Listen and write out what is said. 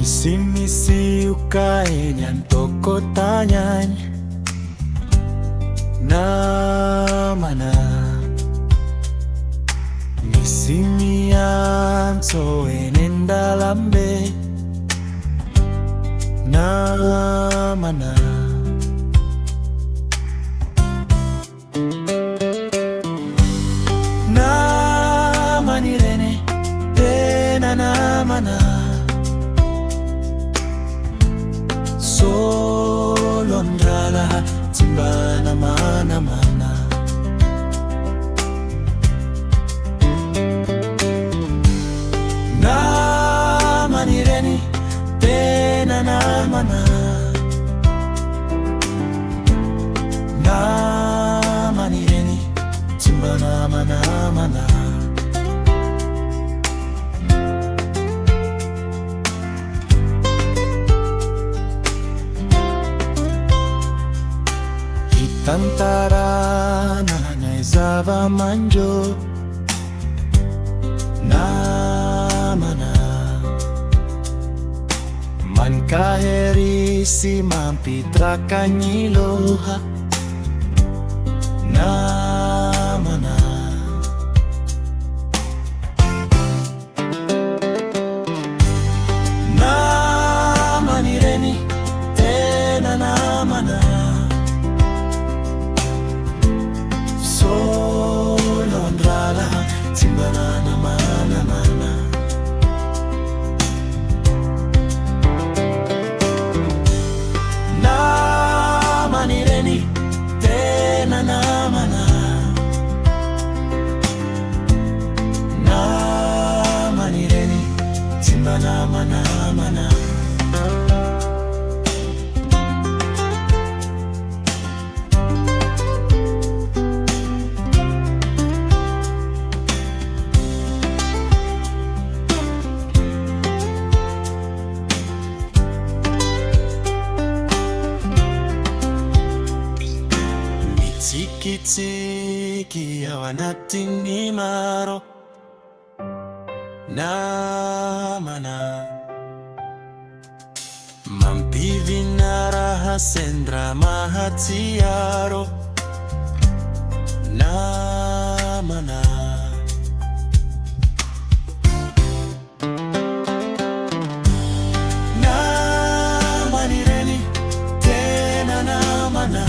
misoka eny an-tokotany namana, misy miantso eny an-dalambe namana. Namana ireny tena namana, Solon-drahalahy Tsy namanamana. Namana ireny tena namana, namana ireny tsy namanamana. Hitantarana ny zava-manjo namana, Mankahery sy mampitraka ny loha namana. Namana ireny tena namana, Solon-drahalahy Tsy namanamana. Namana ireny tena namana, namana ireny tsy namanamana. Mitsikitsiky ao anatin'ny maro namana, Mampievina raha sendra mahatsiaro namana. Namana ireny tena namana,